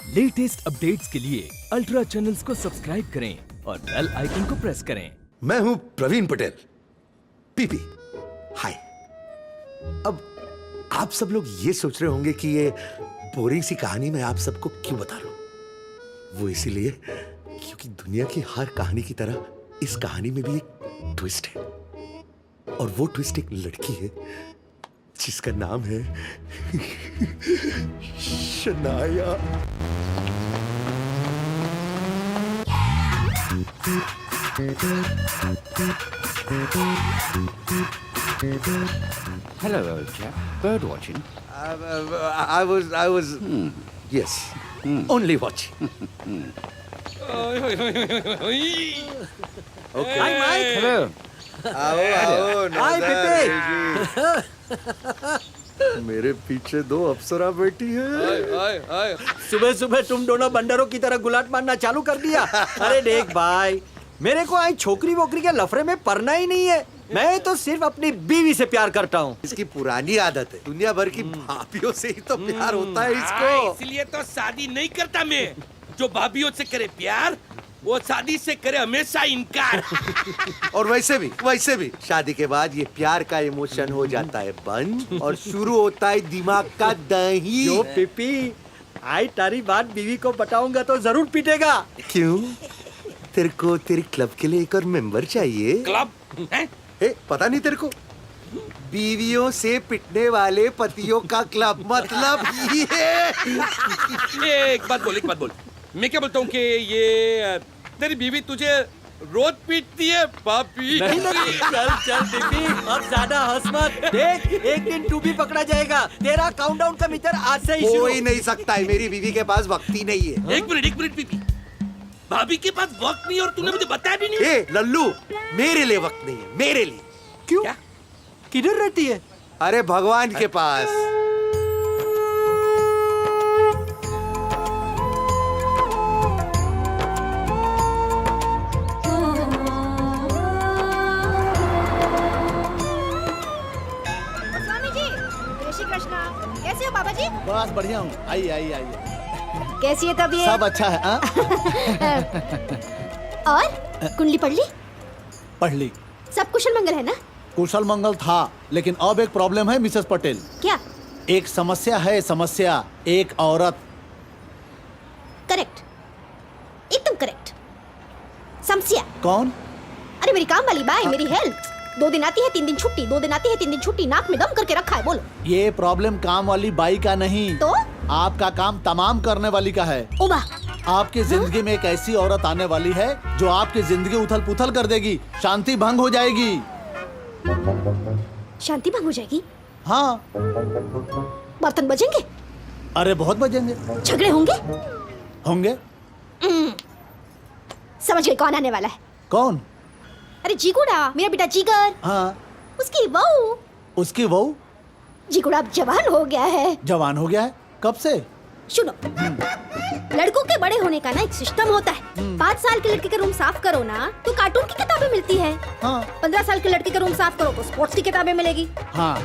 Latest updates के लिए ultra channels को सब्सक्राइब करें और बेल आइकन को प्रेस करें। मैं हूं प्रवीण पटेल, पीपी। हाय। अब आप सब लोग ये सोच रहे होंगे कि ये बोरिंग सी कहानी मैं आप सबको क्यों बता रहा हूं। वो इसीलिए क्योंकि दुनिया की हर कहानी की तरह इस कहानी में भी एक ट्विस्ट है, और वो ट्विस्ट एक लड़की है जिसका नाम है Shanaya. Hello, old chap. Bird watching? I was, yes, only watching. Okay. Hi, Mike. Hello. आओ Hi, Pepe. मेरे पीछे दो अप्सरा बैठी है। सुबह सुबह तुम दोनों बंदरों की तरह गुलाट मारना चालू कर दिया। अरे देख भाई, मेरे को आई छोकरी वोकरी के लफड़े में पड़ना ही नहीं है। मैं तो सिर्फ अपनी बीवी से प्यार करता हूँ। इसकी पुरानी आदत है, दुनिया भर की भाभियों से ही तो प्यार होता है इसको। इसलिए तो शादी नहीं करता मैं। जो भाभियों से करे प्यार, वो शादी से करे हमेशा इनकार। और वैसे भी शादी के बाद ये प्यार का इमोशन हो जाता है बंद, और शुरू होता है दिमाग का दही। जो पिपी आई तारी बात बीवी को बताऊंगा तो जरूर पीटेगा। क्यों? तेरे को तेरे क्लब के लिए एक और मेंबर चाहिए? क्लब है? पता नहीं तेरे को? बीवियों से पिटने वाले पतियों का क्लब, मतलब ये। एक बात बोल। मैं क्या बोलता हूँ कि ये तेरी बीवी तुझे रोज पीटती है पापी। नहीं, चल पिपी, अब ज्यादा हंस मत। देख, एक दिन तू भी पकड़ा जाएगा। तेरा काउंटडाउन का मीटर आज से ही शुरू। कोई नहीं सकता है, मेरी बीवी के पास वक्त ही नहीं है। एक मिनट पीपी, भाभी के पास वक्त नहीं और तूने मुझे बताया भी नहीं। लल्लू, मेरे लिए वक्त नहीं है, मेरे लिए। क्यों? क्या? किधर रहती है? अरे भगवान के पास। स्वामी जी, जय श्री कृष्णा। कैसे हो बाबा जी? बस बढ़िया हूँ। आइए। कैसी है तबीयत? सब अच्छा है। और कुंडली पढ़ ली? पढ़ ली। सब कुशल मंगल है ना? कुशल मंगल था, लेकिन अब एक प्रॉब्लम है मिसेस पटेल। क्या? एक समस्या है, एक औरत। करेक्ट, एकदम करेक्ट। समस्या कौन? अरे मेरी काम वाली बाई, मेरी हेल्थ। 2 दिन आती है 3 दिन छुट्टी, 2 दिन आती है 3 दिन छुट्टी, नाक में दम करके रखा है। बोलो। ये प्रॉब्लम काम वाली बाई का नहीं, तो आपका काम तमाम करने वाली का है। ओबा, आपकी जिंदगी में एक ऐसी औरत आने वाली है जो आपकी जिंदगी उथल पुथल कर देगी, शांति भंग हो जाएगी। शांति भंग हो जाएगी? हाँ। बर्तन बजेंगे? अरे बहुत बजेंगे। झगड़े होंगे? समझ गई कौन आने वाला है। कौन? अरे जीगुड़ा, मेरा बेटा जीगर। हाँ। उसकी बहू। उसकी बहू? जीगुड़ा अब जवान हो गया है। जवान हो गया है? कब से? सुनो, लड़कों के बड़े होने का ना एक सिस्टम होता है। 5 साल के लड़के का रूम साफ करो ना तो कार्टून की किताबें मिलती है। हाँ। 15 साल के लड़के का रूम साफ करो तो स्पोर्ट्स की किताबें मिलेगी। हाँ।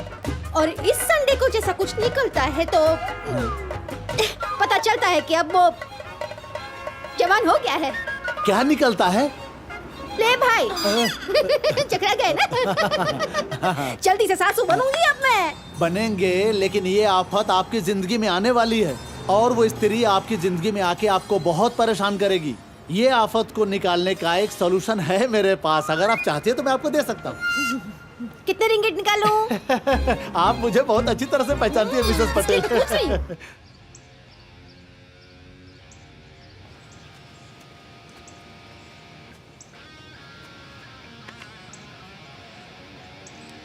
और इस संडे को जैसा कुछ निकलता है तो पता चलता है कि अब वो जवान हो गया है। क्या निकलता है? ले भाई, चकरा गए ना। जल्दी से सासू बनूंगी अब मैं। बनेंगे, लेकिन ये आफत आपकी जिंदगी में आने वाली है, और वो स्त्री आपकी जिंदगी में आके आपको बहुत परेशान करेगी। ये आफत को निकालने का एक सॉल्यूशन है मेरे पास। अगर आप चाहते हैं तो मैं आपको दे सकता हूँ। कितने रिंगिट निकालूं? आप मुझे बहुत अच्छी तरह से पहचानती है मिसेस पटेल। पूछ रही हूँ।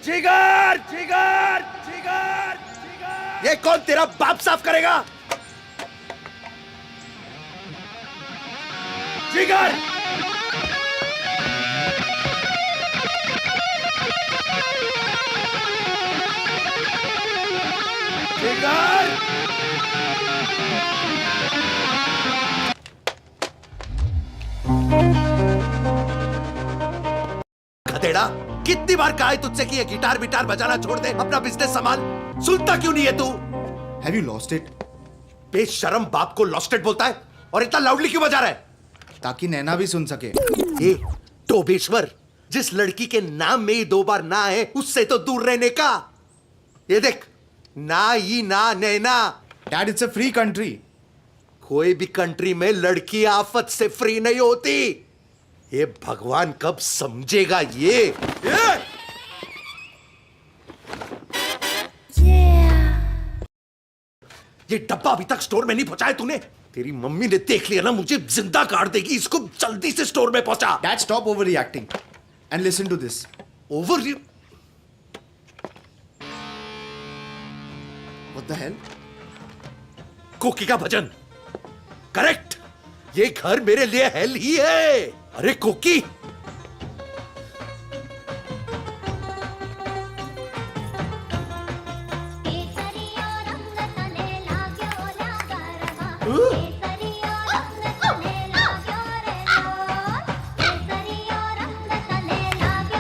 जिगर! ये कौन तेरा बाप साफ करेगा? जिगर! गधेड़ा, कितनी बार कहा है तुझसे कि ये गिटार बिटार बजाना छोड़ दे, अपना बिजनेस संभाल। सुनता क्यों नहीं है तू? Have you lost it? बेशरम बाप को लॉस्टेड बोलता है और इतना लाउडली क्यों बजा रहा है? ताकि नैना भी सुन सके। ए टोबेश्वर, जिस लड़की के नाम में ही 2 बार ना है उससे तो दूर रहने का। ये देख, ना ही ना Naina. Dad it's a free country. कोई भी कंट्री में लड़की आफत से फ्री नहीं होती। ये भगवान कब समझेगा ये? ये डब्बा अभी तक स्टोर में नहीं पहुंचाया तूने? तेरी मम्मी ने देख लिया ना, मुझे जिंदा काट देगी। इसको जल्दी से स्टोर में पहुंचा। Dad stop overreacting and listen to this. Over what the hell? कोकी का भजन करेक्ट। ये घर मेरे लिए हेल ही है। अरे कोकी,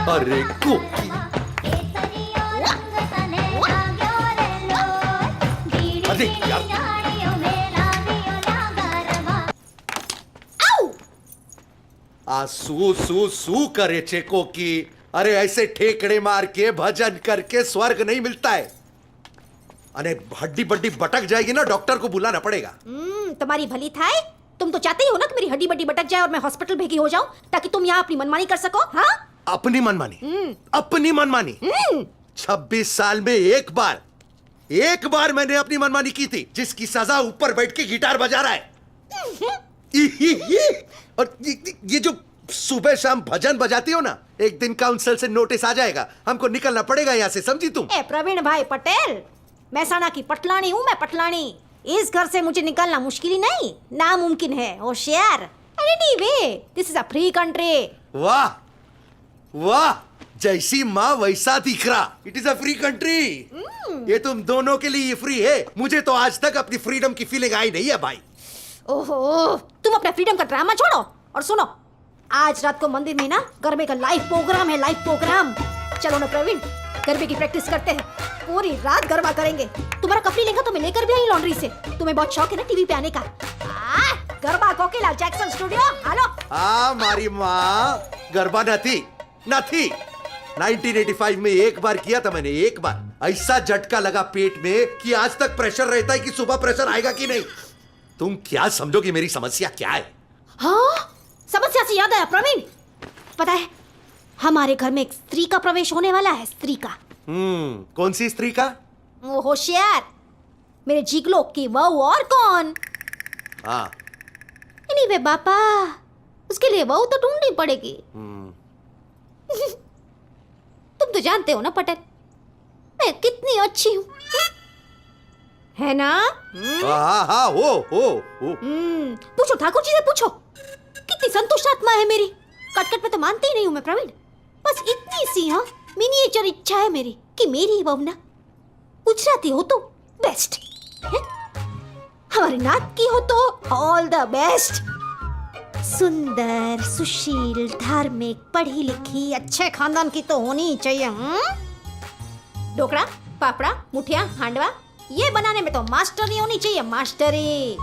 अरे कोकी, अरे यार, सू सू सू करे छे कोकी। अरे ऐसे ठेकड़े मार के भजन करके स्वर्ग नहीं मिलता है। अरे हड्डी बड्डी भटक जाएगी ना, डॉक्टर को बुलाना पड़ेगा। तुम्हारी भली थाए। तुम तो चाहते ही हो ना कि मेरी हड्डी बड्डी भटक जाए और मैं हॉस्पिटल भेगी हो जाऊं, ताकि तुम यहाँ अपनी मनमानी कर सको। हाँ, अपनी मनमानी, अपनी मनमानी। 26 साल में एक बार मैंने अपनी मनमानी की थी, जिसकी सजा ऊपर बैठ के गिटार बजा रहा है। और ये जो सुबह शाम भजन बजाती हो ना, एक दिन काउंसिल से नोटिस आ जाएगा, हमको निकलना पड़ेगा यहाँ से, समझी तुम? ए प्रवीण भाई पटेल, महसाणा की पटलानी हूँ मैं, पटलानी। इस घर से मुझे निकलना मुश्किल ही नहीं, नामुमकिन है। होशियार। अरे नहीं वे, this is a free country. वाह वाह, जैसी माँ वैसा दिखरा। It is a free country. ये तुम दोनों के लिए फ्री है। मुझे तो आज तक अपनी फ्रीडम की फीलिंग आई नहीं है भाई। ओहो, तुम अपने फ्रीडम का ड्रामा छोड़ो और सुनो, आज रात को मंदिर में ना गरबे का लाइव प्रोग्राम है, लाइव प्रोग्राम। चलो ना प्रवीण, गरबे की प्रैक्टिस करते हैं, पूरी रात गरबा करेंगे। तुम्हारा कपड़े लेगा तो मैं लेकर भी आई लॉन्ड्री से। तुम्हें बहुत शौक है ना टीवी पे आने का। गरबा कोकिला जैक्सन स्टूडियो। हेलो। मारी माँ, गरबा नथी 1985 में एक बार किया था मैंने, एक बार। ऐसा झटका लगा पेट में कि आज तक प्रेशर रहता है कि सुबह प्रेशर आएगा कि नहीं। तुम क्या समझोगी मेरी समस्या क्या है? हाँ, समस्या से याद आया प्रवीण, पता है हमारे घर में एक स्त्री का प्रवेश होने वाला है। स्त्री का। कौन सी स्त्री का? वो होशियार, मेरे जिगलो की वहू, और कौन? हाँ। नहीं बे बापा, उसके लिए वहू तो ढूंढनी पड़ेगी। तुम तो जानते हो ना पटेल, मैं कितनी अच्छी हूँ, है ना? हाँ, हो। पूछो ठाकुर जी से, पूछो कितनी संतुष्ट आत्मा है मेरी। कटकट में तो मानती ही नहीं हूँ मैं प्रवीण। बस इतनी सी हाँ मिनिएचर इच्छा है मेरी कि मेरी बहू ना गुजराती हो तो बेस्ट, हमारे नात की हो तो ऑल द बेस्ट। सुंदर, सुशील, धार्मिक, पढ़ी लिखी, अच्छे खानदान की तो होनी ही चाहिए। ढोकड़ा, पापड़ा, मुठिया, हांडवा, ये बनाने में तो मास्टरी होनी चाहिए, मास्टरी।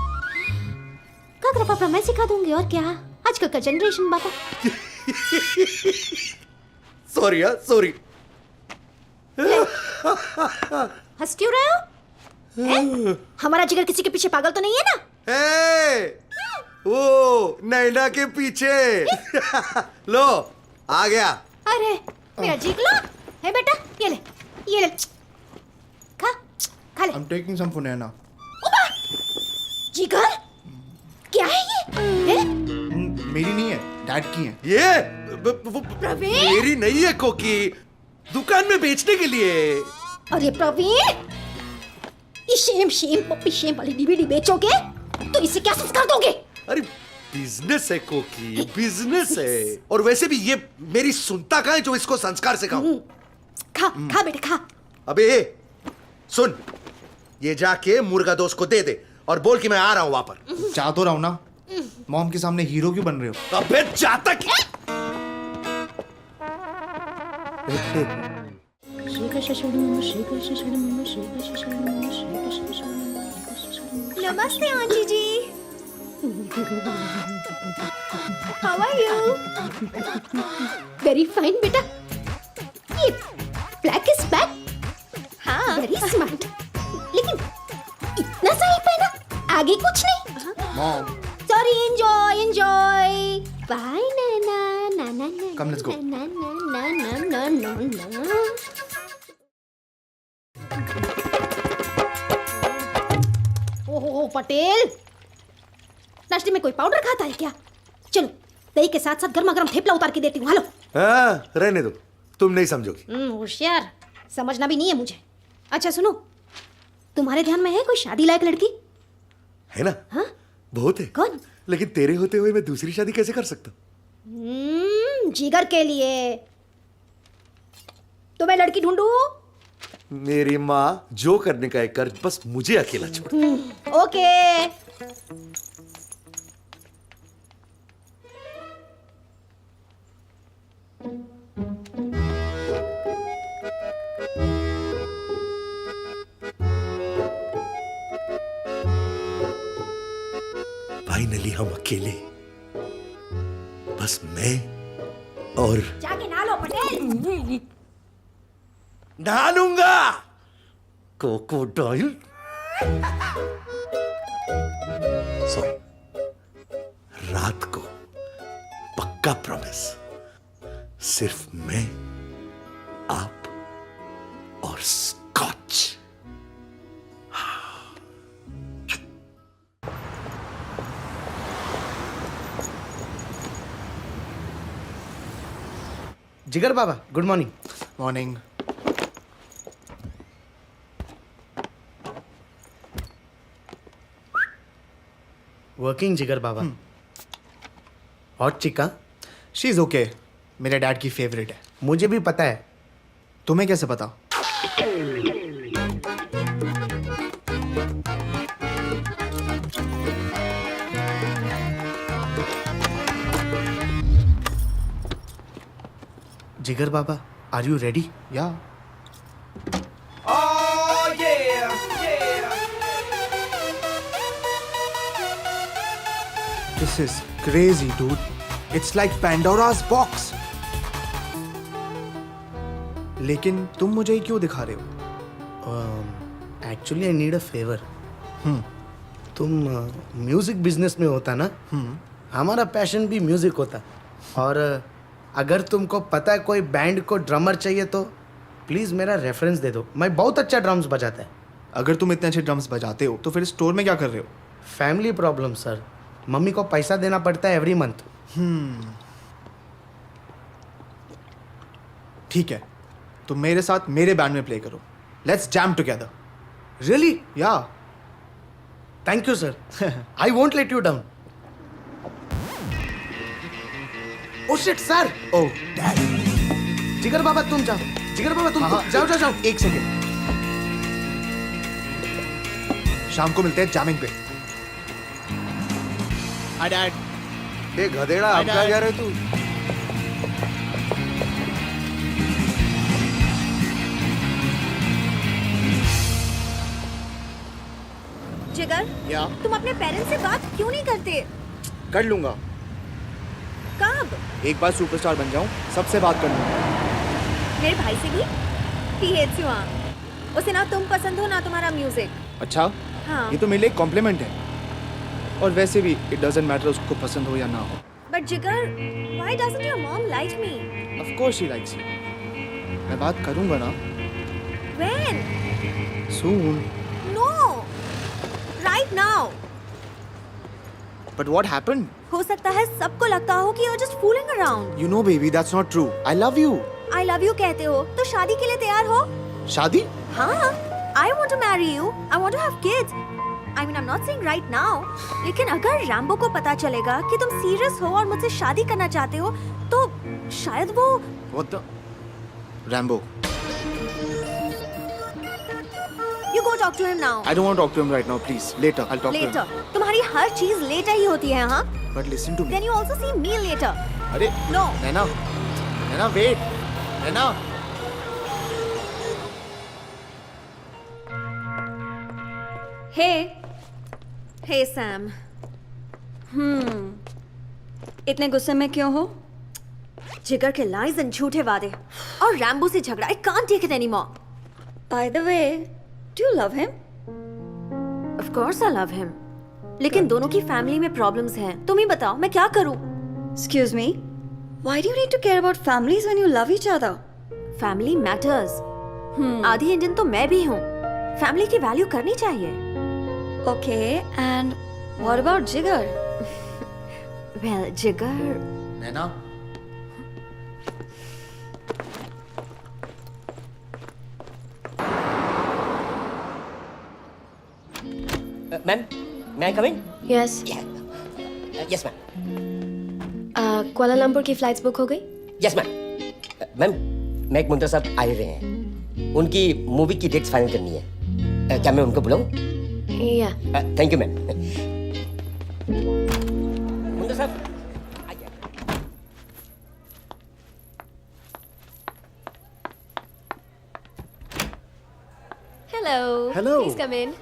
काकरा पापड़ा मैं सिखा दूंगी, और क्या। आजकल का जनरेशन बाबा। सॉरी। हंस क्यों रहे हो? हमारा जिगर किसी के पीछे पागल तो नहीं है ना? वो नैना के पीछे। लो, आ गया। अरे मेरा जिगलो है बेटा, ये ले खा ले। I'm taking some for Naina. जिगर, क्या है ये? मेरी नहीं है, डैड की है। ये प्रवीण? मेरी नहीं है कोकी, दुकान में बेचने के लिए। अरे प्रवीण, ये शेम पप्पी शेम वाली डीवीडी बेचोगे तो इससे क्या संस्कार दोगे? अरे बिजनेस है कोकी, बिजनेस है। और वैसे भी ये मेरी सुनता कहाँ है जो इसको संस्कार सिखाऊं? खा बेटा खा। अबे सुन, ये जाके मुर्गा दोस्त को दे दे और बोल कि मैं आ रहा हूं वहां पर। चाह तो रहा हूं ना, मॉम के सामने हीरो क्यों बन रहे हो? अबे जाता क्या? नमस्ते aunty ji. How are you? Very fine बेटा। ये ब्लैक इज बैक। हाँ वेरी स्मार्ट। लेकिन इतना सही पहना, आगे कुछ नहीं। Mom, sorry, enjoy enjoy. Bye Naina ना ना ना। Come, let's go. ना ना ना ना ना ना ना। ओहो पटेल, नाश्ते में कोई पाउडर खाता है क्या? चलो दही के साथ साथ गर्मा गर्म थेपला उतार के देती हूँ। हेलो। हाँ रहने दो, तुम नहीं समझोगी। होशियार, समझना भी नहीं है मुझे। अच्छा सुनो, तुम्हारे ध्यान में है कोई शादी लायक लड़की? है ना? हाँ? बहुत है। कौन? लेकिन तेरे होते हुए मैं दूसरी शादी कैसे कर सकता हूँ? जिगर के लिए। तो मैं लड़की ढूंढूं? मेरी माँ जो करने का है कर, बस मुझे अकेला छोड़। ओके। फाइनली हम अकेले, बस मैं और जाके नहा लो पटेल। नहा लूंगा। क्रोकोडाइल। रात को पक्का प्रॉमिस, सिर्फ मैं, आप और scotch. Jigar Baba, good morning. morning. Working Jigar Baba. Hot chica. She's okay. मेरे डैड की फेवरेट है। मुझे भी पता है। तुम्हें कैसे पता? Jigar Baba, are you ready? Yeah. This is crazy, dude. It's like Pandora's box. लेकिन तुम मुझे ही क्यों दिखा रहे हो? Actually I need a favour. तुम म्यूजिक बिजनेस में होता ना, हमारा पैशन भी म्यूजिक होता। और अगर तुमको पता है कोई बैंड को ड्रमर चाहिए तो प्लीज मेरा रेफरेंस दे दो। मैं बहुत अच्छा ड्रम्स बजाता है। अगर तुम इतने अच्छे ड्रम्स बजाते हो तो फिर स्टोर में क्या कर रहे हो? फैमिली प्रॉब्लम सर, मम्मी को पैसा देना पड़ता है एवरी मंथ। ठीक है, तुम मेरे साथ मेरे बैंड में प्ले करो। Let's jam together. रियली? या thank you sir. I won't let you down. Oh shit sir. Oh dad. जिगर बाबा तुम जाओ। जिगर बाबा तुम जाओ जाओ जाओ। एक सेकेंड, शाम को मिलते हैं जैमिंग पे। Hi dad. ये गधेड़ा, आप कहाँ जा रहे तू? जिगर, या तुम अपने पेरेंट्स से बात क्यों नहीं करते? कर लूंगा, कब? एक बार सुपरस्टार बन जाऊं सबसे बात कर लूंगा। मेरे भाई से भी? He hates you, हाँ। उसे ना तुम पसंद हो ना तुम्हारा म्यूजिक। अच्छा, हाँ। ये तो मेरे लिए एक कॉम्प्लीमेंट है। और वैसे भी इट डजंट मैटर उसको पसंद हो या ना हो। But जिगर, why doesn't your mom like me? Of course she likes you. मैं बात करूंगा ना। When? Soon. No. Right now. But what happened? हो सकता है सबको लगता हो कि you're just fooling around. You know baby, that's not true. I love you. I love you कहते हो तो शादी के लिए तैयार हो? शादी? हाँ, I want to marry you. I want to have kids. I mean, I'm not saying right now. लेकिन अगर रैम्बो को पता चलेगा कि तुम सीरियस हो और मुझसे शादी करना चाहते हो, तो शायद वो what the Rambo? You go talk to him now. I don't want to talk to him right now, please. Later, I'll talk to Later. him. तुम्हारी हर चीज later ही होती है, हाँ? But listen to me. Then you also see me later. अरे No. नैना, नैना wait. नैना. Hey, हे Sam. इतने गुस्से में क्यों हो? जिगर के लाइज एंड झूठे वादे और रैम्बो से झगड़ा। I can't take it anymore. By the way, do you love him? Of course I love him. लेकिन दोनों की फैमिली में प्रॉब्लम्स हैं। तुम ही बताओ मैं क्या करूं? Excuse me? Why do you need to care about families when you love each other? Family matters. आधी इंडियन तो मैं भी हूँ। फैमिली की वैल्यू करनी चाहिए। Okay, and what about Jigar? Well, जिगर। नैना, मैम, मैं coming? Yes. Yes ma'am. Kuala Lumpur की फ्लाइट्स बुक हो गई? Yes ma'am. मैम, मैक मुंतर साहब आए हुए हैं। उनकी मूवी की डेट्स फाइनल करनी है। क्या मैं उनको बुलाऊं? या। Thank you ma'am. मुंतर साहब आइए। Hello. Hello. Please come in.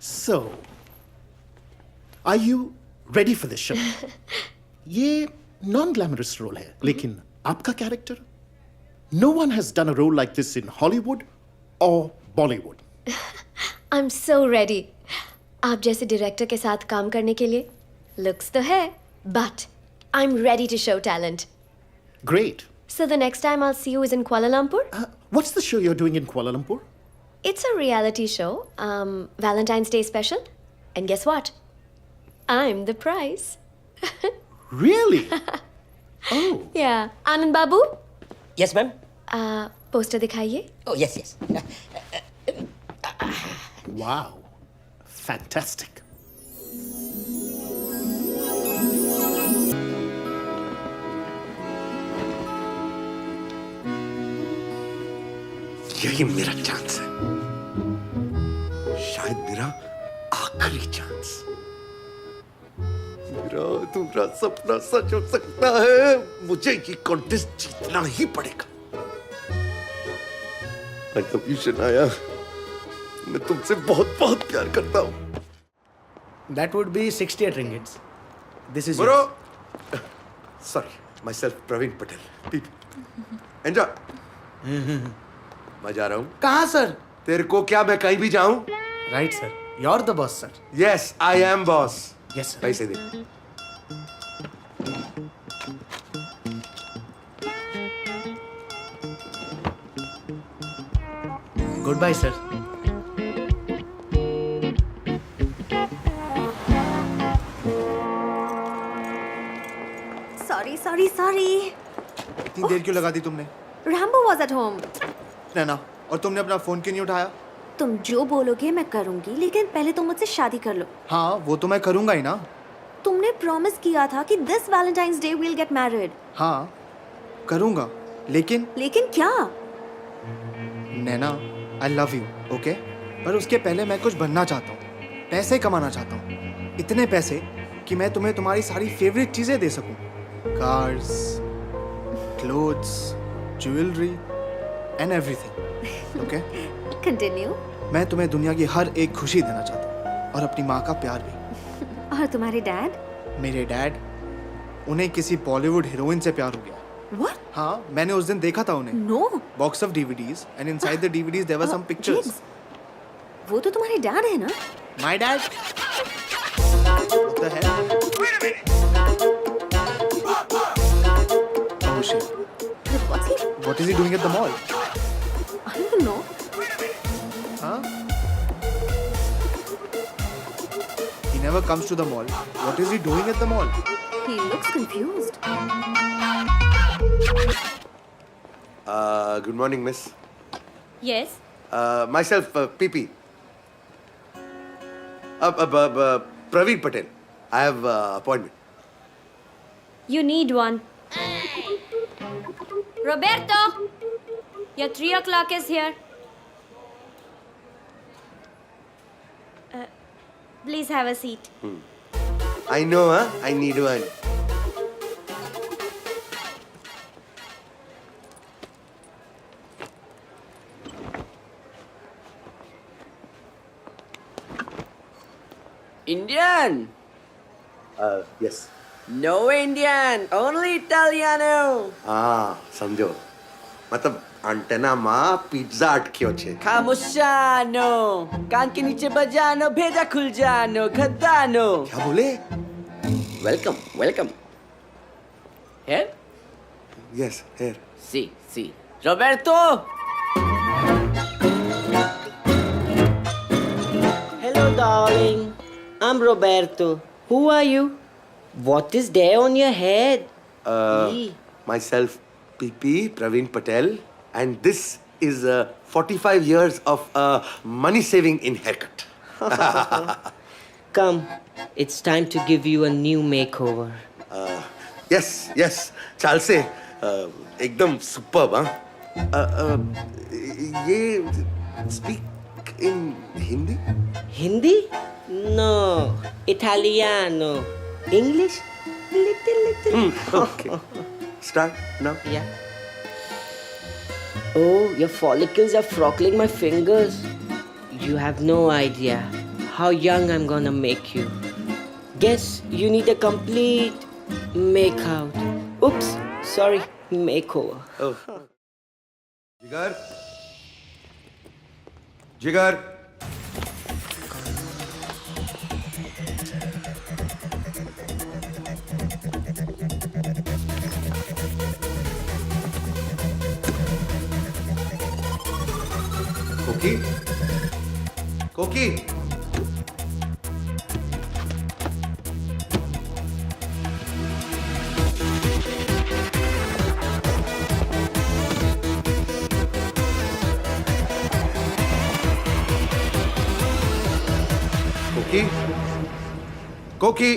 So, are you ready for this show? ये नॉन ग्लैमरस रोल है, लेकिन आपका character, no one has done a role like this in Hollywood or Bollywood. I'm so ready. आप जैसे director के साथ काम करने के लिए looks तो है, but I'm ready to show talent. Great. So the next time I'll see you is in Kuala Lumpur. What's the show you're doing in Kuala Lumpur? It's a reality show, Valentine's Day special. And guess what? I'm the prize. Really? Oh. Yeah. Anand Babu, yes ma'am. Poster दिखाइए. Oh yes yes. Wow. Fantastic. यही मेरा chance है, शायद मेरा आखिरी chance. मेरा तुम्हारा सपना सच हो सकता है। मुझे ये कॉन्टेस्ट जीतना ही पड़ेगा। I love you, Shanaya. मैं तुमसे बहुत बहुत प्यार करता हूँ। That would be 68 ringgits. This is bro, yours. Sorry, myself Praveen Patel. Enjoy. मैं जा रहा हूँ। कहाँ सर? तेरे को क्या मैं कहीं भी जाऊं? Right sir. You're the boss sir. Yes, I am boss. Yes sir. पैसे दे। Goodbye sir. Sorry. इतनी देर क्यों लगा दी तुमने? Rambo was at home. नैना, और तुमने अपना फोन क्यों नहीं उठाया? तुम जो बोलोगे मैं करूंगी, लेकिन पहले तुम मुझसे शादी कर लो। हाँ, वो तो मैं करूंगा ही ना। तुमने प्रॉमिस किया था कि this Valentine's Day we'll get married. हाँ, करूंगा, लेकिन क्या? नैना, आई लव यू, ओके? पर उसके पहले मैं कुछ बनना चाहता हूँ, पैसे कमाना चाहता हूँ, इतने पैसे कि मैं तुम्हें तुम्हारी सारी फेवरेट चीजें दे सकूँ। Cars, clothes, jewellery and everything, okay? Continue. मैं तुम्हें दुनिया की हर एक खुशी देना चाहता हूँ और अपनी माँ का प्यार भी। और तुम्हारे डैड? मेरे डैड, उन्हें किसी बॉलीवुड हीरोइन से प्यार हो गया। What? हाँ, मैंने उस दिन देखा था उन्हें। No. Box of DVDs and inside the DVDs there were some pictures. Jigs. वो तो तुम्हारे डैड है ना? My dad? What the hell? Oh shit. What is he doing at the mall? I don't know. Huh? He never comes to the mall. What is he doing at the mall? He looks confused. Good morning, miss. Yes. Myself, PP. Praveen Patel. I have appointment. You need one. Roberto, your 3 o'clock is here. Please have a seat. I know, huh? I need one. Indian? Yes No Indian, only Italiano. हाँ समझो मतलब antenna माँ pizza अटकियो छे Camusano, कान के नीचे बजानो, भेजा खुल जानो, खदानो. क्या बोले Welcome, welcome. Here? Yes here See. Roberto. Hello, darling. I'm Roberto. Who are you? What is there on your head? Ee. myself PP Praveen Patel and this is 45 years of money saving in haircut. Come, it's time to give you a new makeover. Yes चाल से एकदम superb हाँ ये speak in Hindi Hindi? No. Italiano. English? Little. Okay start now Yeah. Oh, your follicles are frockling my fingers. You have no idea how young I'm gonna make you. Guess you need a complete make-out. Oops, sorry, makeover. जिगर जिगर कोकी कोकी कोकी कोकी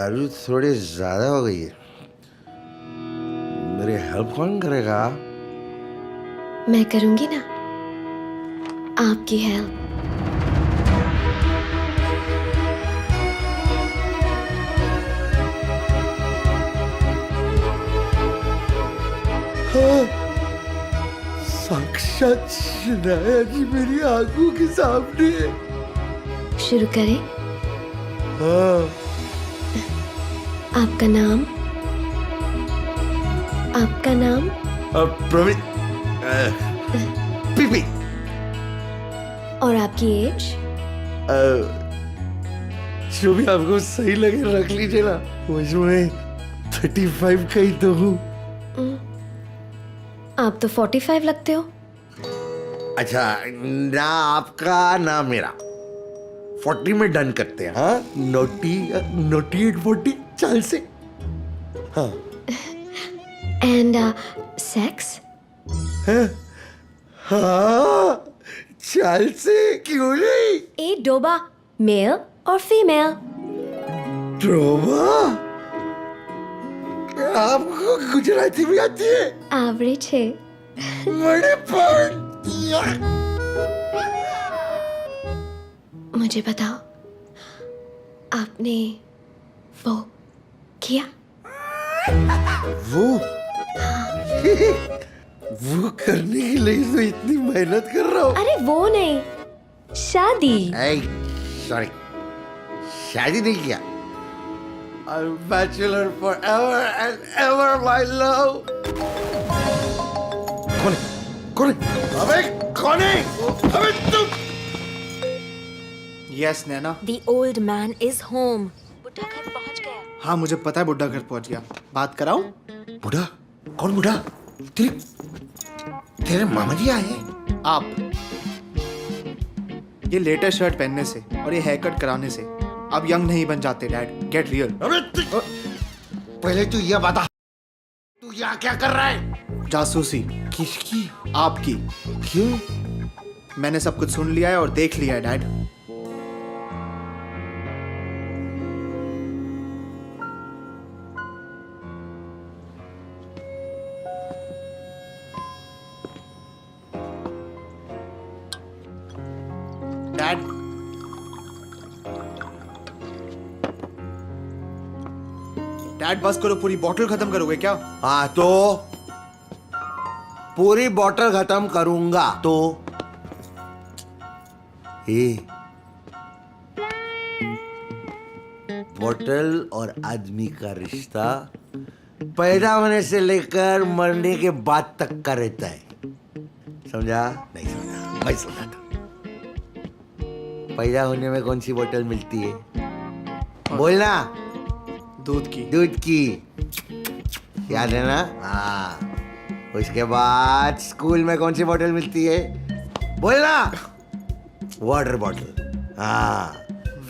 दारू थोड़ी ज्यादा हो गई है मेरी हेल्प कौन करेगा मैं करूंगी ना आपकी हेल्प। साक्षात शनाया जी मेरी आंखों के सामने शुरू करें। हाँ आपका नाम प्रवीण पीपी और आपकी एज। जो भी आपको सही लगे रख लीजिए ना मुझमें 35 का ही तो हूँ। आप तो 45 लगते हो। अच्छा ना आपका ना मेरा 40 में डन करते हैं हाँ नोटी 40 चाल से हाँ एंड सेक्स हाँ चाल से क्यों नहीं ए डोबा मेल और फीमेल। ड्रोमा आपको गुजराती भी आती है एवरेज है। बड़े पर मुझे बताओ आपने वो किया वो करने के लिए तो इतनी मेहनत कर रहा हूँ। अरे वो नहीं शादी। सॉरी शादी नहीं किया I'll bachelor forever and ever, my love. कौन है? अबे कौन है? अबे तुम? Yes Naina. The old man is home. बुढ़ा घर पहुंच गया। हाँ मुझे पता है बुड्ढा घर पहुंच गया। बात कराऊं? बुढ़ा? कौन बुढ़ा? तेरे मामा जी आए हैं? आप ये लेटेस्ट शर्ट पहनने से और ये हेयर कट कराने से अब यंग नहीं बन जाते डैड। Get real. पहले तू ये बता, तू यहाँ क्या कर रहा है? जासूसी। किसकी? आपकी। क्यों? मैंने सब कुछ सुन लिया है और देख लिया है डैड। डैड डैड बस करो, पूरी बॉटल खत्म करोगे क्या? हाँ तो पूरी बॉटल खत्म करूंगा तो बॉटल और आदमी का रिश्ता पैदा होने से लेकर मरने के बाद तक का रहता है। समझा? नहीं समझा? मैं समझाता। पैदा होने में कौन सी बोतल मिलती है? बोलना। दूध की। दूध की, याद है ना? हाँ। उसके बाद स्कूल में कौन सी बोतल मिलती है? बोलना। वाटर बोतल। हाँ।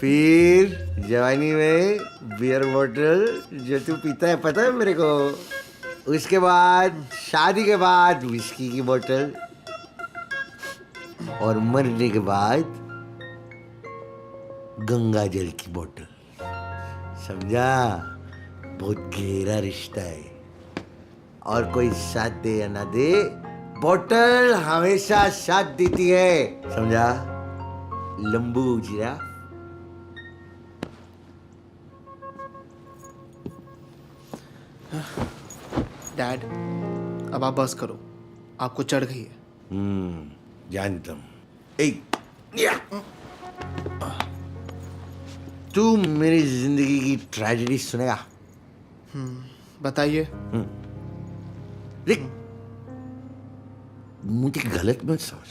फिर जवानी में बियर बोतल जो तू पीता है, पता है मेरे को। उसके बाद शादी के बाद विस्की की बोतल, और मरने के बाद गंगा जल की बोतल। समझा? बहुत गहरा रिश्ता है, और कोई साथ दे या ना दे, बोतल हमेशा साथ देती है। समझा? लंबू जिराफ। डैड अब आप बस करो, आपको चढ़ गई है। जानता हूं। तू मेरी जिंदगी की ट्रेजेडी सुनेगा? बताइए। देख, मुझे गलत मत समझ।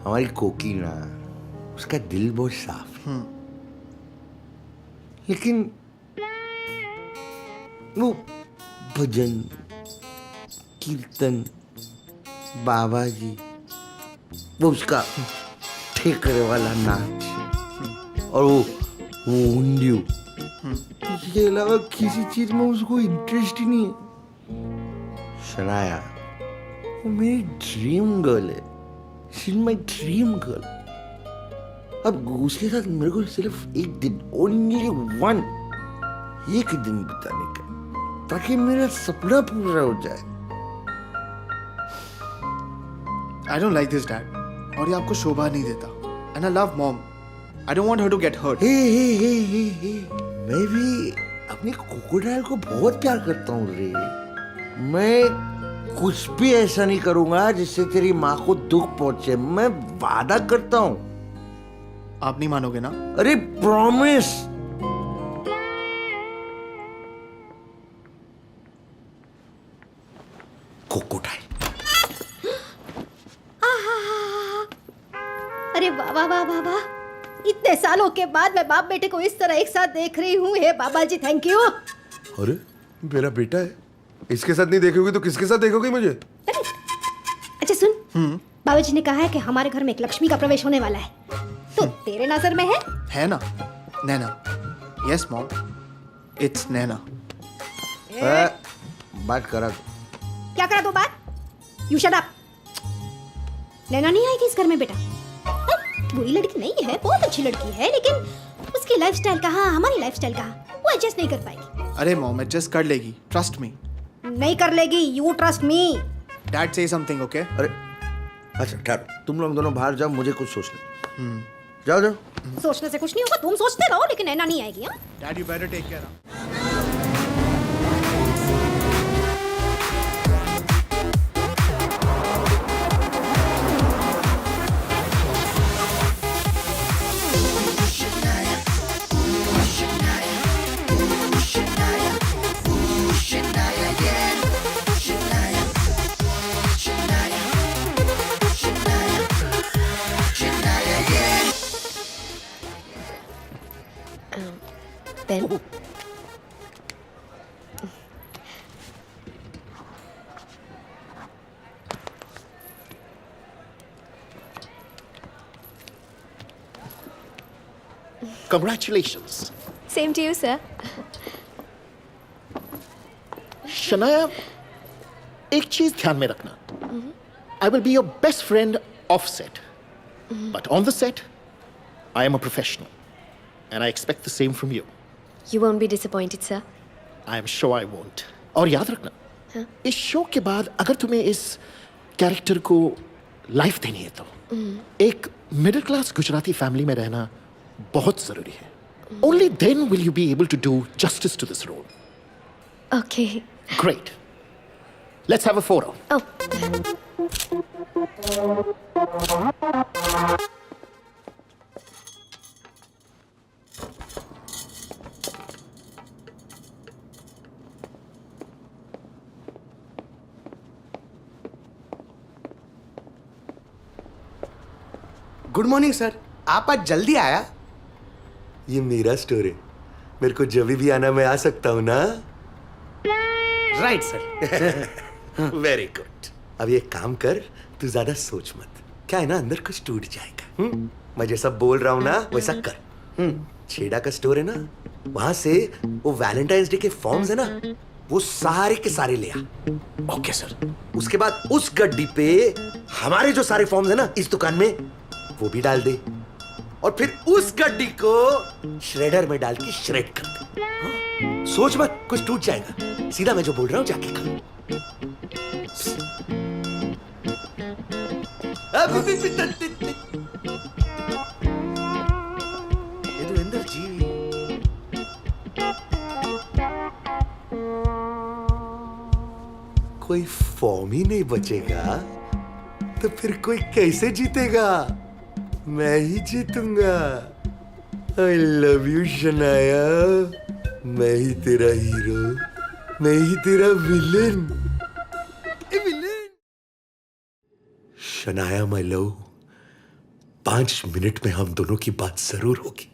हमारी कोकी ना, उसका दिल बहुत साफ है, लेकिन वो भजन कीर्तन बाबा जी, वो उसका ठेकरे वाला नाच और वो उंडियू, इसके अलावा किसी चीज में उसको इंटरेस्ट ही नहीं है। शनाया वो मेरी ड्रीम गर्ल है। She is my dream girl. अब उसके साथ मेरे को सिर्फ एक दिन, ओनली वन, एक दिन बिताने का, ताकि मेरा सपना पूरा हो जाए। I don't like this, Dad. और ये आपको शोभा नहीं देता। And I love Mom. I don't want her to get hurt. हे। मैं भी अपनी क्रोकोडाइल को बहुत प्यार करता हूँ रे। मैं कुछ भी ऐसा नहीं करूंगा जिससे तेरी माँ को दुख पहुंचे। मैं वादा करता हूँ। आप नहीं मानोगे ना? अरे प्रॉमिस। क्रोकोडाइल। अरे वाह वाह वाह वाह वाह, इतने सालों के बाद मैं बाप बेटे को इस तरह एक साथ देख रही हूँ। हे बाबा जी, थैंक यू। अरे मेरा बेटा है, इसके साथ नहीं देखोगी तो किसके साथ देखोगी मुझे? अच्छा सुन, बाबा जी ने कहा है कि हमारे घर में एक लक्ष्मी का प्रवेश होने वाला है, तो तेरे नजर में है ना? नैना। यस मॉम, इट्स नैना। बात करा। क्या करा दो बात? You shut up. नैना नहीं आएगी इस घर में बेटा। बुरी लड़की नहीं है, बहुत अच्छी लड़की है, लेकिन उसकी लाइफस्टाइल कहाँ, हमारी लाइफस्टाइल कहाँ, वो एडजस्ट नहीं कर पाएगी। अरे मॉम एडजस्ट कर लेगी, ट्रस्ट मी। नहीं कर लेगी, यू ट्रस्ट मी। डैड से समथिंग, ओके? अरे अच्छा ठहरो, तुम लोग दोनों बाहर जाओ, मुझे कुछ सोचना। जाओ जाओ। सोचने से कुछ नहीं होगा, तुम सोचते रहो, लेकिन नैना नहीं आएगी। हाँ? Dad you better take care. Congratulations. Same to you sir. Shanaya, एक चीज ध्यान में रखना. I will be your best friend off set. But on the set, I am a professional. And I expect the same from you. You won't be disappointed, sir. I am sure I won't. और याद रखना, इस show के बाद अगर तुम्हें इस character को लाइफ देनी है तो एक मिडिल क्लास गुजराती फैमिली में रहना बहुत जरूरी है. Only then will you be able to do justice to this role. Okay. Great. Let's have a photo. Oh. Good morning sir. आप आज जल्दी आया. ये मेरा स्टोर है, मेरे को जब भी आना मैं आ सकता हूँ ना. Right sir. Very good. अब ये काम कर, तू ज्यादा सोच मत. क्या है ना, अंदर कुछ टूट जाएगा. मैं जैसा बोल रहा हूँ ना वैसा कर. छेड़ा का स्टोर है ना, वहां से वो वैलेंटाइंस डे के फॉर्म्स है ना, वो सारे के सारे ले आ. Okay sir. उसके बाद उस गड्डी पे हमारे जो सारे फॉर्म्स है ना इस दुकान में, वो भी डाल दे. और फिर उस गड्डी को श्रेडर में डाल के श्रेड कर दे. सोच मत, कुछ टूट जाएगा. सीधा मैं जो बोल रहा हूँ जाके कर. देवेंद्र जी, कोई फॉर्म ही नहीं बचेगा तो फिर कोई कैसे जीतेगा? मैं ही जीतूंगा. I love you Shanaya. मैं ही तेरा हीरो, मैं ही तेरा villain. Shanaya my love, 5 minute में हम दोनों की बात जरूर होगी.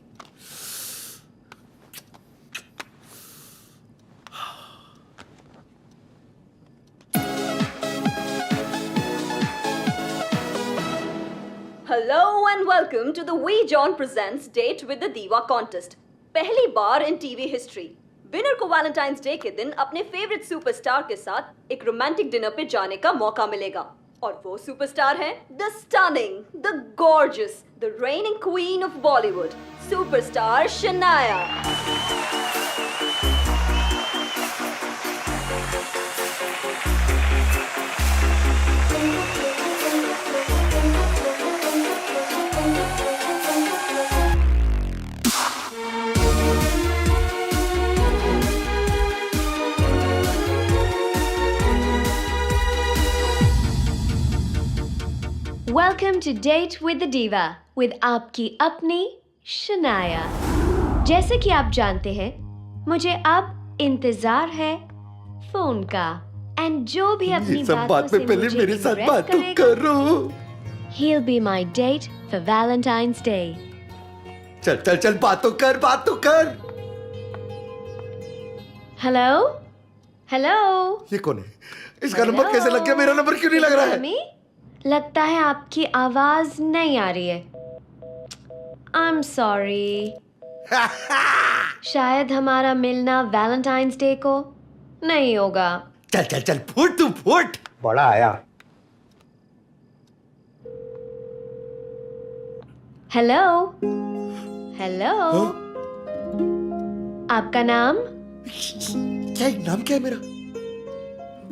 Hello and welcome to the We John Presents Date with the Diva contest. पहली बार in TV history, विनर को वैलेंटाइंस डे के दिन अपने फेवरेट सुपरस्टार के साथ एक रोमांटिक डिनर पे जाने का मौका मिलेगा. और वो सुपरस्टार है the stunning, the gorgeous, the raining queen of Bollywood, superstar Shanaya. Welcome to Date with the Diva with आपकी अपनी शनाया. जैसे कि आप जानते हैं, मुझे अब इंतजार है फोन का. एंड जो भी अपनी बातों से पहले मुझे मेरे साथ impress बात तो करेगा, करो. He'll be my date for Valentine's Day. चल चल चल, बात तो कर, बात तो कर. Hello? Hello? ये कौन है? इसका नंबर कैसे लग गया? मेरा नंबर क्यों नहीं लग रहा है? मम्मी, लगता है आपकी आवाज नहीं आ रही है. I'm sorry. शायद हमारा मिलना वैलेंटाइंस डे को नहीं होगा. चल चल चल, फुट तू फुट. बड़ा आया. हेलो. हेलो. आपका नाम? क्या नाम क्या है मेरा?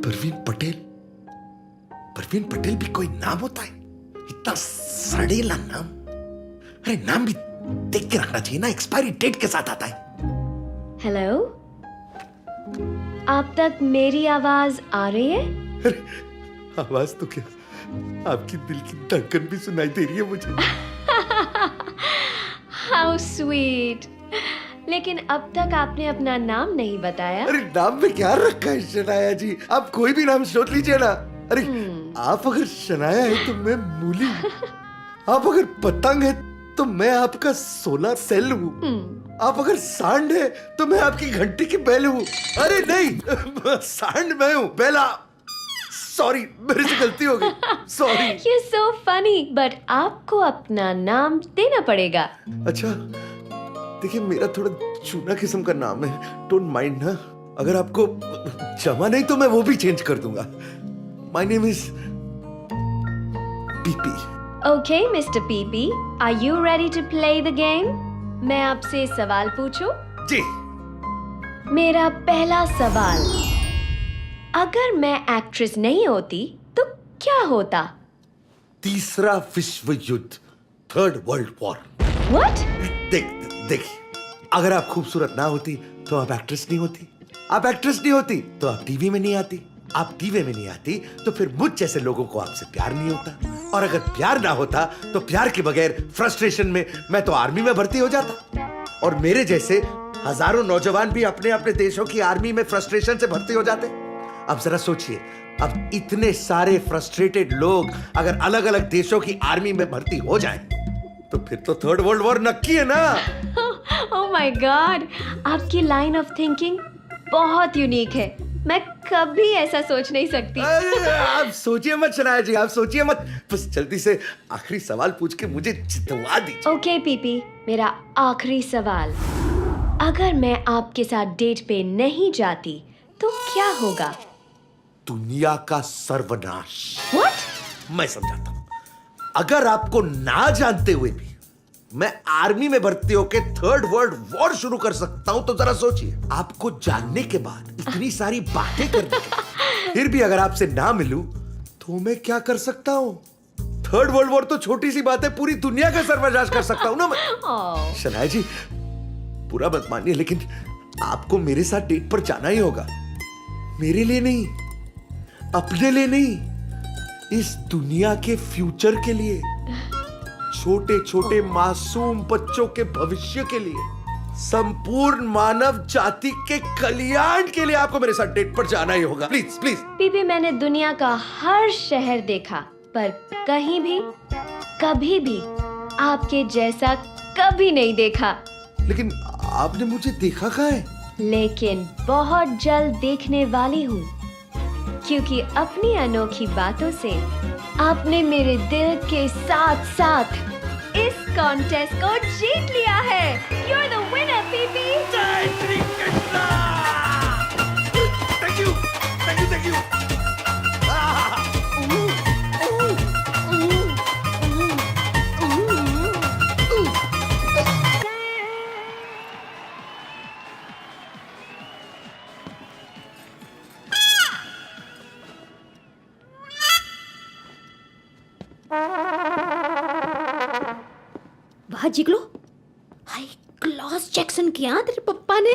परवीन पटेल. परवीन पटेल भी कोई नाम होता है? इतना सड़ेला नाम. अरे नाम भी देख के रखना चाहिए ना, एक्सपायरी डेट के साथ आता है. हेलो. आप तक मेरी आवाज आ रही है? अरे आवाज तो क्या, आपकी दिल की धड़कन भी सुनाई दे रही है मुझे. How sweet. लेकिन अब तक आपने अपना नाम नहीं बताया. अरे नाम में क्या रखा है शनाया जी? आप कोई भी नाम सोच लीजिए ना. अरे आप अगर शनाया है तो मैं मूली. आप अगर पतंग है तो मैं आपका सोलर सेल हूँ. आप अगर सांड है तो मैं आपकी घंटी की बेल हूँ. अरे नहीं, सांड मैं हूँ, बेला. सॉरी, मेरे से गलती हो गई. Sorry. You're so funny, but आपको अपना नाम देना पड़ेगा. अच्छा, देखिए मेरा थोड़ा चूना किस्म का नाम है, डोंट माइंड ना। अगर आपको जमा नहीं तो मैं वो भी चेंज कर दूंगा। My name is PP. Okay mister PP, are you ready to play the game? मैं आपसे सवाल पूछूं? जी। मेरा पहला सवाल, अगर मैं एक्ट्रेस नहीं होती तो क्या होता? तीसरा विश्व युद्ध, थर्ड वर्ल्ड वॉर। व्हाट? देखिए, अगर आप खूबसूरत ना होती तो आप एक्ट्रेस नहीं होती, आप एक्ट्रेस नहीं होती तो आप टीवी में नहीं आती, आप टीवी में नहीं आती तो फिर मुझ जैसे लोगों को आपसे प्यार नहीं होता, और अगर प्यार ना होता तो प्यार के बगैर फ्रस्ट्रेशन में मैं तो आर्मी में भर्ती हो जाता, और मेरे जैसे हजारों नौजवान भी अपने अपने देशों की आर्मी में फ्रस्ट्रेशन से भर्ती हो जाते। अब जरा सोचिए, अब इतने सारे फ्रस्ट्रेटेड लोग अगर अलग अलग देशों की आर्मी में भर्ती हो जाएं, तो फिर तो थर्ड वर्ल्ड वॉर नक्की है ना। ओह माय गॉड, आपकी लाइन ऑफ थिंकिंग बहुत यूनिक है। मैं कभी ऐसा सोच नहीं सकती। आप सोचिए मत शनाया जी, आप सोचिए मत, बस जल्दी से आखिरी सवाल पूछ के मुझे जितवा दीजिए। ओके पीपी, मेरा आखिरी सवाल, अगर मैं आपके साथ डेट पे नहीं जाती तो क्या होगा? दुनिया का सर्वनाश। व्हाट? मैं समझाता हूं, अगर आपको ना जानते हुए भी मैं आर्मी में भर्ती होकर थर्ड वर्ल्ड वॉर शुरू कर सकता हूं, तो जरा सोचिए, आपको जानने के बाद इतनी सारी बातें करने के बाद फिर भी अगर आपसे ना मिलूं तो मैं क्या कर सकता हूं? थर्ड वर्ल्ड वॉर तो छोटी सी बात है, पूरी दुनिया का सर्वनाश कर सकता हूं ना मैं। शनाया जी पूरा मत मानिए, लेकिन आपको मेरे साथ डेट पर जाना ही होगा। मेरे लिए नहीं, अपने लिए नहीं, इस दुनिया के फ्यूचर के लिए, छोटे छोटे मासूम बच्चों के भविष्य के लिए, संपूर्ण मानव जाति के कल्याण के लिए आपको मेरे साथ डेट पर जाना ही होगा। Please please. पीपी, मैंने दुनिया का हर शहर देखा, पर कहीं भी कभी भी आपके जैसा कभी नहीं देखा। लेकिन आपने मुझे देखा कहाँ है? लेकिन बहुत जल्द देखने वाली हूँ, क्योंकि अपनी अनोखी बातों से आपने मेरे दिल के साथ साथ इस कॉन्टेस्ट को जीत लिया है। You're the winner, PP. जय Shri Krishna. Thank you, thank you, thank you। वाह जिगलो, हाई क्लास जैक्सन किया तेरे पप्पा ने।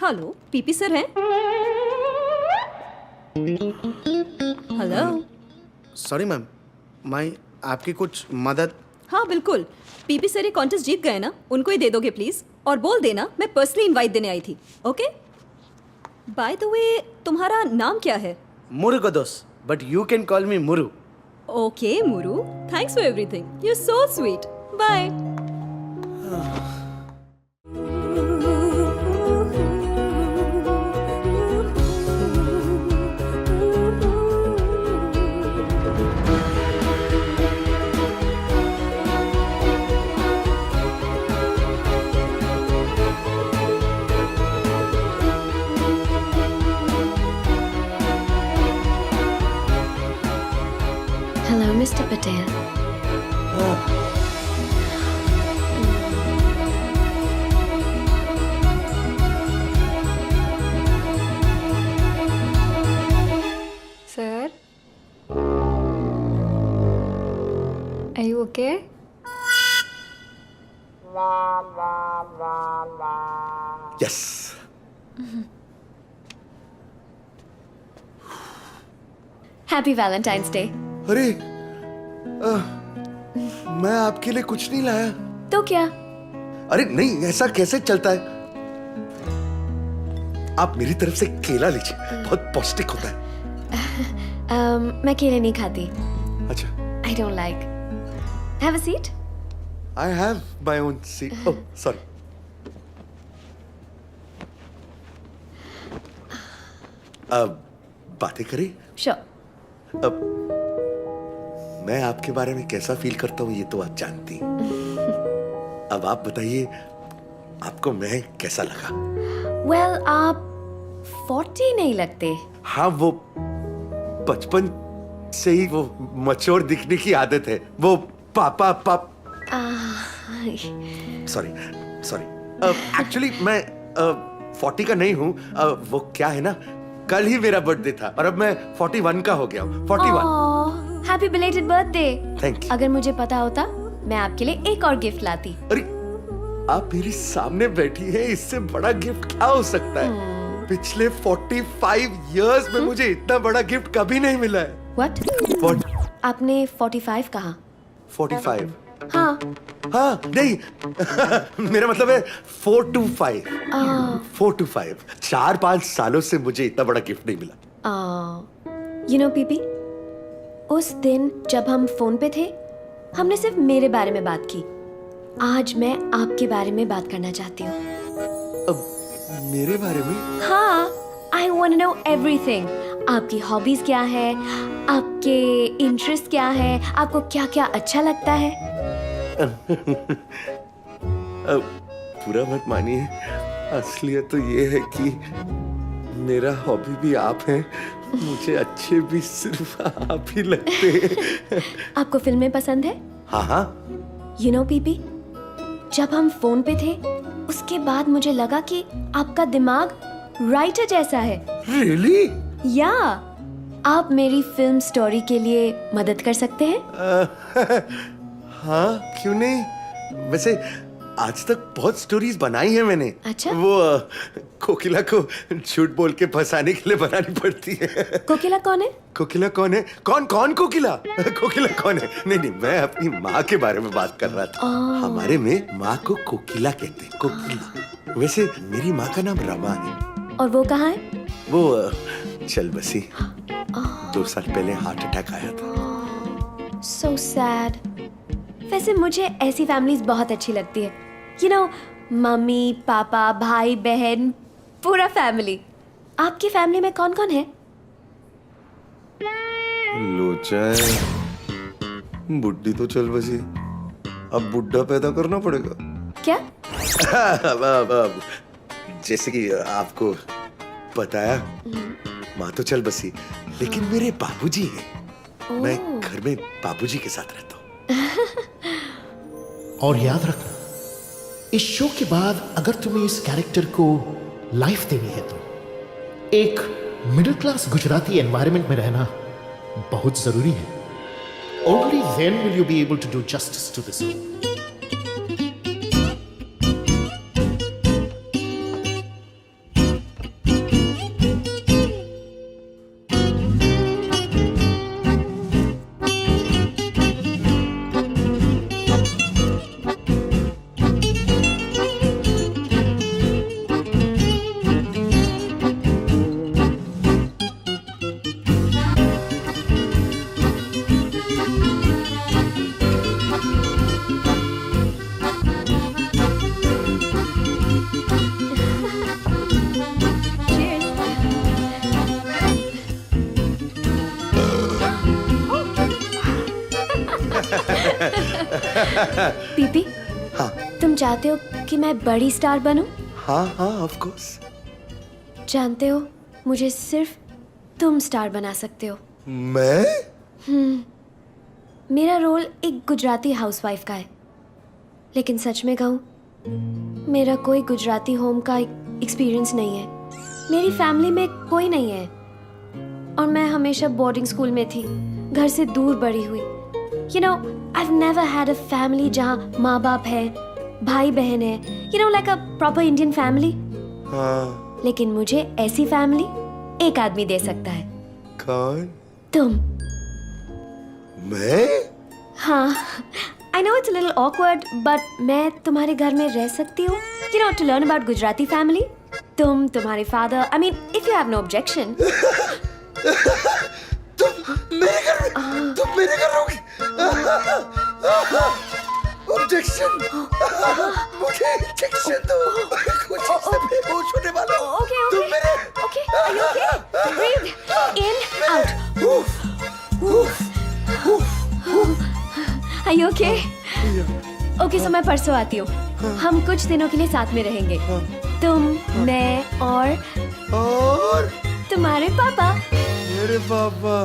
हेलो, पीपी सर हैं? हेलो। सॉरी मैम, मैं आपकी कुछ मदद। हाँ बिल्कुल, पीपी सर ये कॉन्टेस्ट जीत गए ना, उनको ही दे दोगे प्लीज, और बोल देना मैं पर्सनली इनवाइट देने आई थी। ओके? बाय द वे, तुम्हारा नाम क्या है? मुरुगदोस, but you can call me Muru. Okay, Muru. Thanks for everything. You're so sweet. Bye. Hello, Mr. Patel. Sir? Are you okay? Yes. Happy Valentine's Day. अरे मैं आपके लिए कुछ नहीं लाया। तो क्या? अरे नहीं, ऐसा कैसे चलता है? आप मेरी तरफ से केला लीजिए, बहुत पौष्टिक होता है। मैं केले नहीं खाती। अच्छा। I don't like. Have a seat. I have my own seat. Oh, sorry. अब बातें करें। Sure. अब मैं आपके बारे में कैसा फील करता हूँ ये तो आप जानती हैं। अब आप बताइए आपको मैं कैसा लगा? Well, आप 40 नहीं लगते। हाँ, वो बचपन से ही वो मैच्योर दिखने की आदत है। वो पापा सॉरी एक्चुअली मैं 40 का नहीं हूँ। वो क्या है ना, कल ही मेरा बर्थडे था और अब मैं 41 का हो गया हूँ। 41। Happy belated birthday. Thank you. अगर मुझे पता होता मैं आपके लिए एक और गिफ्ट लाती। अरे आप मेरे सामने बैठी हैं, इससे बड़ा गिफ्ट क्या हो सकता है? पिछले 45 इयर्स में मुझे इतना बड़ा गिफ्ट कभी नहीं मिला है। What? आपने 45 कहा? 45? हाँ। हाँ नहीं मेरा मतलब है 4 to 5। 4 to 5। 4-5 सालों से मुझे इतना बड़ा गिफ्ट नहीं मिला। You know, पीपी, उस दिन जब हम फोन पे थे हमने सिर्फ मेरे बारे में बात की। आज मैं आपके बारे में बात करना चाहती हूँ। मेरे बारे में? हाँ, I want to know everything। आपकी हॉबीज क्या है, आपके इंटरेस्ट क्या है, आपको क्या क्या अच्छा लगता है। पूरा मत मानिए, असलियत तो ये है कि मेरा हॉबी भी आप हैं। मुझे अच्छे भी सिर्फ आप ही लगते हैं। आपको फिल्में पसंद है? हाँ हाँ। You know, पीपी, जब हम फोन पे थे उसके बाद मुझे लगा कि आपका दिमाग राइटर जैसा है। Really? या आप मेरी फिल्म स्टोरी के लिए मदद कर सकते हैं? हाँ, क्यों नहीं। वैसे आज तक बहुत स्टोरीज बनाई हैं मैंने। अच्छा? वो कोकिला को झूठ बोल के फंसाने के लिए बनानी पड़ती है। कोकिला कौन है? कोकिला कौन है? कौन कोकिला? कोकिला कौन है? नहीं, मैं अपनी माँ के बारे में बात कर रहा था। हमारे में माँ को कोकिला कहते हैं। कोकिला। वैसे मेरी माँ का नाम रमा है। और वो कहाँ है? वो चल बसी। 2 साल पहले हार्ट अटैक आया था। So sad। वैसे मुझे ऐसी फैमिलीज बहुत अच्छी लगती है। You know, मम्मी, पापा, भाई, बहन, पूरा फैमिली। आपकी फैमिली में कौन कौन है? लोचा है, बुड्ढी तो चल बसी, अब बुड्ढा पैदा करना पड़ेगा। क्या? जैसे कि आपको बताया, माँ तो चल बसी, लेकिन मेरे बाबूजी हैं। मैं घर में बाबूजी के साथ रहता हूँ। और याद रखना, इस शो के बाद अगर तुम्हें इस कैरेक्टर को लाइफ देनी है तो एक मिडिल क्लास गुजराती एनवायरनमेंट में रहना बहुत जरूरी है। Only then will you be able to do justice to this role. PP, हाँ। तुम चाहते हो कि मैं बड़ी स्टार बनूं? हाँ हाँ, ऑफ कोर्स। जानते हो, मुझे सिर्फ तुम स्टार बना सकते हो। मैं? मेरा रोल एक गुजराती हाउसवाइफ का है, लेकिन सच में कहूँ, मेरा कोई गुजराती होम का एक्सपीरियंस नहीं है। मेरी फैमिली में कोई नहीं है और मैं हमेशा बोर्डिंग स्कूल में थी, घर से दूर बड़ी हुई। You know, I've never had a family जहाँ माँ बाप है, भाई बहन है, you know, like a proper Indian family. हाँ। लेकिन मुझे ऐसी फैमिली एक आदमी दे सकता है। कौन? तुम। मैं? हाँ, I know it's a little awkward, but मैं तुम्हारे घर में रह सकती हूँ, you know, to learn about Gujarati family. तुम, तुम्हारे father, I mean, if you have no objection. तुम मेरे घर रहोगी? ऑब्जेक्शन? मुझे इंजेक्शन दो, कुछ इससे बेहोश होने वाला हूँ। तुम मेरे? Okay, are you okay? Breathe in, out. Are you okay? Okay so मैं परसों आती हूँ. हम कुछ दिनों के लिए साथ में रहेंगे. तुम, मैं और तुम्हारे पापा. मेरे पापा